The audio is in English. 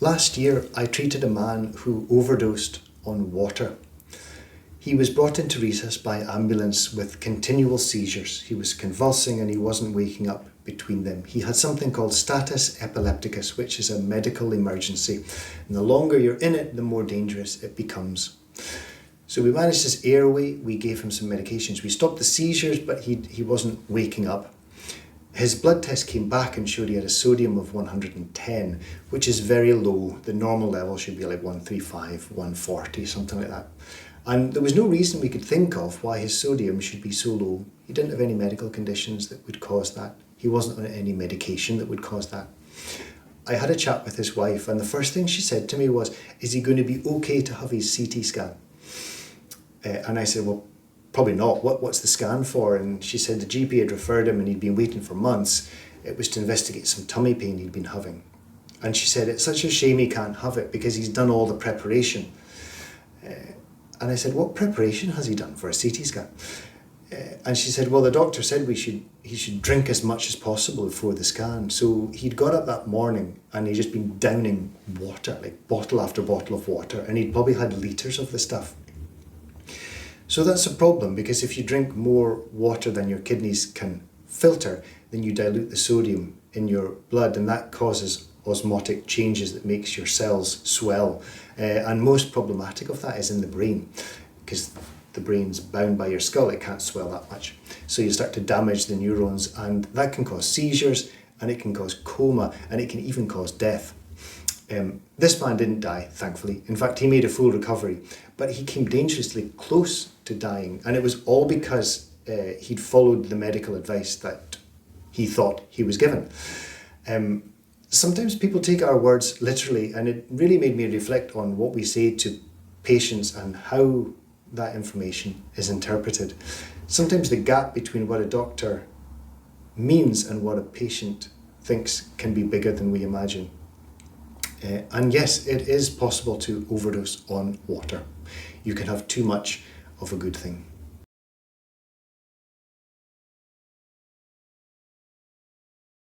Last year, I treated a man who overdosed on water. He was brought into resus by ambulance with continual seizures. He was convulsing and he wasn't waking up between them. He had something called status epilepticus, which is a medical emergency. And the longer you're in it, the more dangerous it becomes. So we managed his airway, we gave him some medications. We stopped the seizures, but he wasn't waking up. His blood test came back and showed he had a sodium of 110, which is very low. The normal level should be like 135, 140, something like that. And there was no reason we could think of why his sodium should be so low. He didn't have any medical conditions that would cause that. He wasn't on any medication that would cause that. I had a chat with his wife, and the first thing she said to me was, "Is he going to be okay to have his CT scan?" And I said, "Well, probably not. What's the scan for?" And she said the GP had referred him and he'd been waiting for months. It was to investigate some tummy pain he'd been having. And she said, "It's such a shame he can't have it because he's done all the preparation." And I said, "What preparation has he done for a CT scan?" And she said, "Well, the doctor said he should drink as much as possible before the scan." So he'd got up that morning and he'd just been downing water, like bottle after bottle of water, and he'd probably had litres of the stuff. So that's a problem, because if you drink more water than your kidneys can filter, then you dilute the sodium in your blood, and that causes osmotic changes that makes your cells swell. And most problematic of that is in the brain, because the brain's bound by your skull, it can't swell that much. So you start to damage the neurons, and that can cause seizures, and it can cause coma, and it can even cause death. This man didn't die, thankfully. In fact, he made a full recovery, but he came dangerously close to dying, and it was all because he'd followed the medical advice that he thought he was given. Sometimes people take our words literally, and it really made me reflect on what we say to patients and how that information is interpreted. Sometimes the gap between what a doctor means and what a patient thinks can be bigger than we imagine. And yes, it is possible to overdose on water. You can have too much of a good thing.